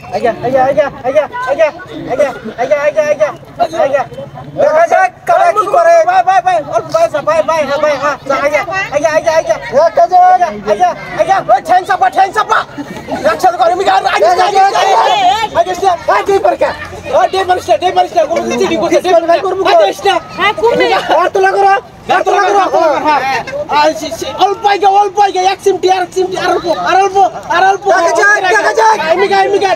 আইগা দেখা যাক কারা কি করে ভাই অল্প ভাই দেখা যাক ওই ঠ্যাং চাপা রাখছাল করে মিগা ডে পারিস না কোন চিঠি বসে ডে ভাই করব হ্যাঁ করবে আর তোলা করো অল্প এক সিমটি আর অল্প দেখা যাক মিগা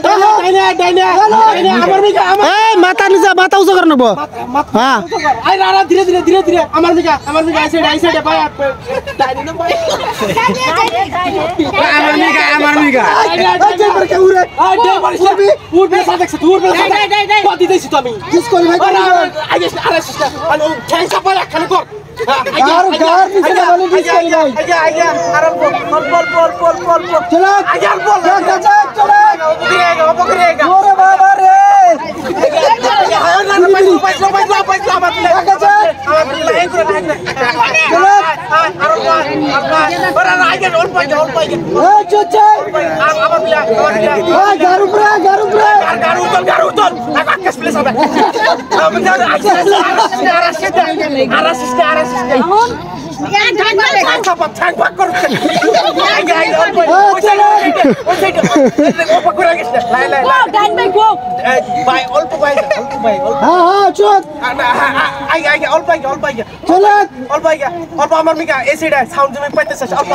ডাইনা আমার মিগা এই মাথা নিচে মাথা উঁচু করে নেব হ্যাঁ আই রারা ধীরে আমার মিগা আই সাইডে ভাই ডাইনা না ভাই আমার মিগা ডে পার কে উড়ে ডে পারিস না উড়বে সাদেকছ তুই উড়বে পাতি দিছি তো আমি কিস করি ভাই আরে সিস্টার আলো ঠ্যাং চাপা রাখখানে কর গার নিচে বলে দিস করি ভাই আরাম বল চলো বল চলো অপকরেগা ওরে বাবা রে অল্প আমার মিকা এসিড সাউন্ড জমি পাইতেছে অল্প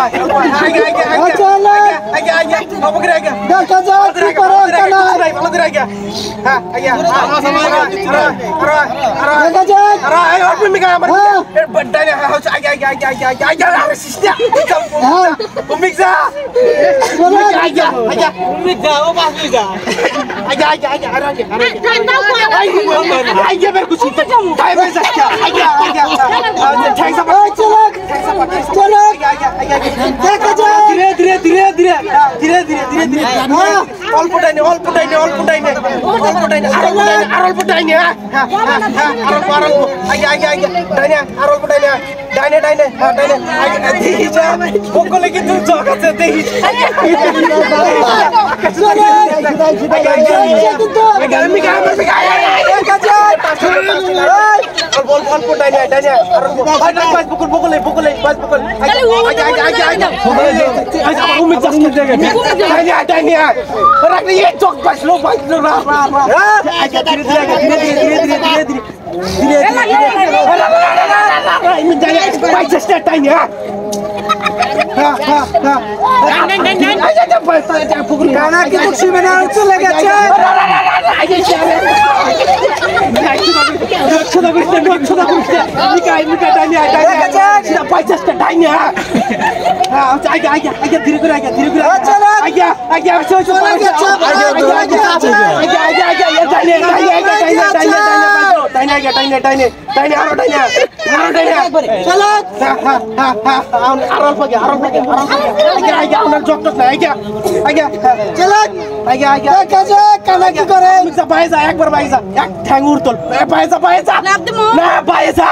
একবার বাইজা এক ঠ্যাং উড়তল বাইজা না বাইজা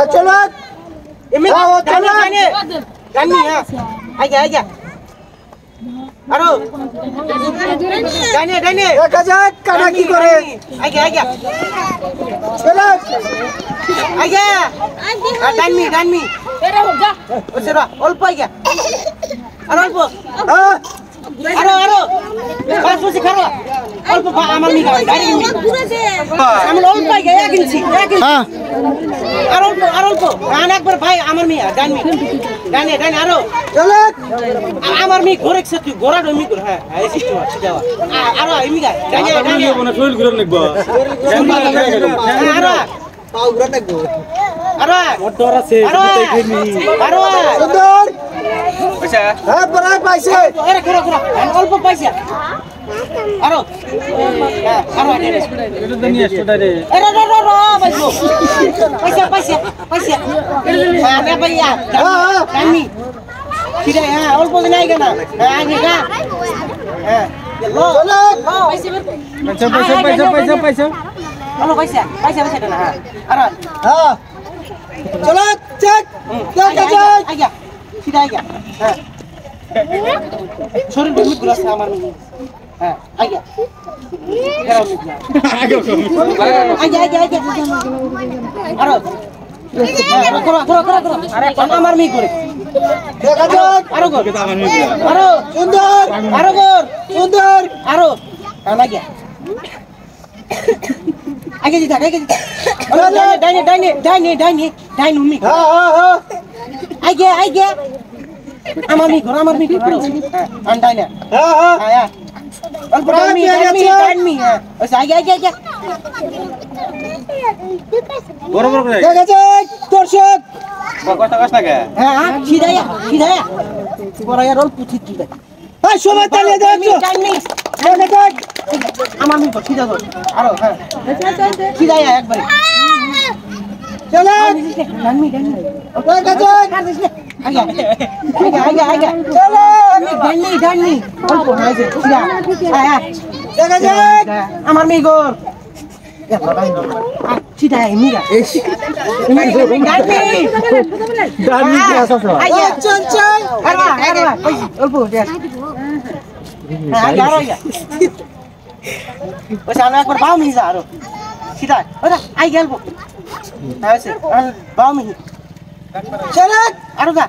চলো আরো ডাইনে দেখা যাক কারা কি করে চলো ডানমি ওসরা অল্প আর অল্প আরো পাঁচ বসে খারো অল্প আমার মি গাড়ি আমি অল্প এক ইঞ্চি আর অল্প একবার ভাই আমার মি ডানে আরো চলো আমার মি ঘোরেছে তুই ঘোরা ডমি ঘোর হ্যাঁ এই সিস্টেম আছে যাওয়া আরো এমি গা ডানে মনে শৈল ঘুরে নেব আরো পাও ঘুরে নেব আরো মোটর আছে তাই খেনি আরো সুন্দর পয়সা হ্যাঁ বড়াই পাইছে আরে খরা অল্প পয়সা আরো এটা তো নিয়ে আসছো রে আরে পয়সা আরে ভাইয়া আমি কিরে হ্যাঁ অল্প দিন আইগা না আগে গা হ্যাঁ চলো পয়সা আলো পয়সা না হ্যাঁ আরে হ্যাঁ চলো চেক দেখা যাক আইয়া সিধা আইয়া হ্যাঁ শরীর বহুত গ্লাস আমার মিনি হ্যাঁ আইয়া আইয়া আরো আরে আমার মি করে দেখা যাক আরো কর আরো সুন্দর আরো কর সুন্দর আরো আনাগিয়া আগে জি থাক ডাইনে ডাইনে ডাইনে ডাইনে ডাইন উমি হ্যাঁ হ্যাঁ হ্যাঁ আগে আমার মি কর আন ডাইনে হ্যাঁ হ্যাঁ অল্প ডাইন মি হ্যাঁ ওই আগে বরাবর করে দেখা যাক দর্শক কথা কথা কে হ্যাঁ সিধায়া বড় আর অল্প ঠিক কি এই সবাই তালে দাও দেখ আমার মি কর সিধা ধর আরো হ্যাঁ সিধায়া একবারে চলো ডাইন মি দেখা যাক আগে চলো ডাইন মি অল্প হয়েছে সিধা হ্যাঁ দেখা যাক আমার মি কর সিধা মিরা ডানি ক্লাস আছে চল চল আরে অল্প দেখ হ্যাঁ আগে ওই সামনে একবার বাও মিজা আরো সিধা ওরা আই গেলবো আছে বাও মি চল আরো যা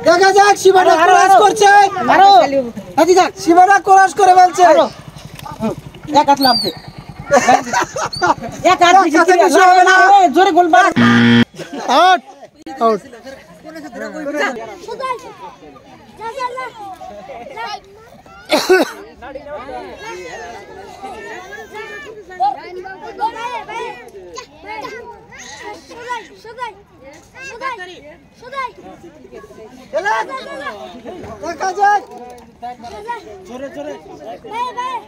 দেখা যাক শিবাটা ক্রস করছে আরো হাতি যাক শিবাটা ক্রস করে বলছে আরো এক হাত লাভ দে এক আর কিছু হবে না জোরে গোল মার আউট আউট দেখা যাক জোরে জোরে দেখা যাক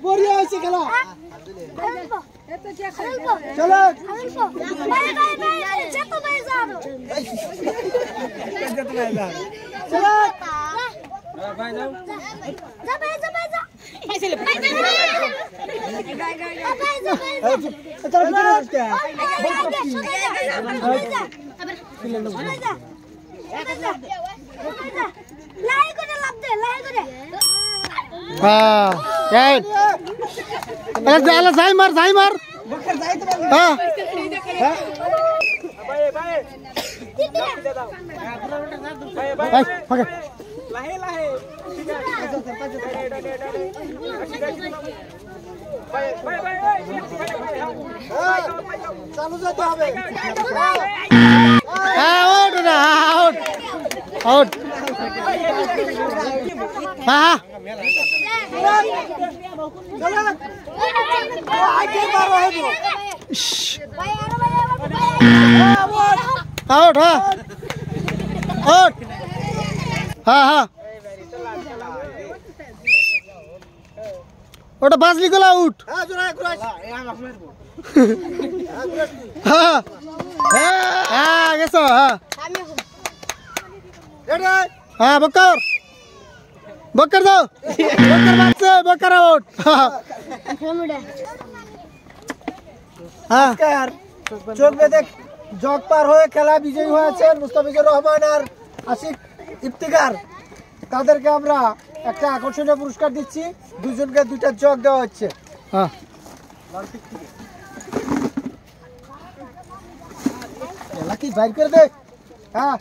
বড়িয়া হয়েছে খেলা চলো হ্যাঁ রাইট আরে জালা যাই মার হ্যাঁ ভাই ওকে লাহে লাহে চালু যেতে হবে আউট না আউট হ্যাঁ আউট আউট হ্যাঁ ওটা বাজলি গেল আউট হ্যাঁ গেছো হ্যাঁ বকর বক্কর দাও বক্কর বাচ্চা বক্কর আউট হ্যাঁ চোখ বেঁধে জগ পার হয়ে খেলা বিজয়ী হয়েছেন মুস্তাফিজুর রহমান আর আশিক ইফতিকার। তাদেরকে আমরা একটা আকর্ষণীয় পুরস্কার দিচ্ছি, দুজনকে 2টা জগ দেওয়া হচ্ছে। হ্যাঁ খেলা কি বাইর করে দে। হ্যাঁ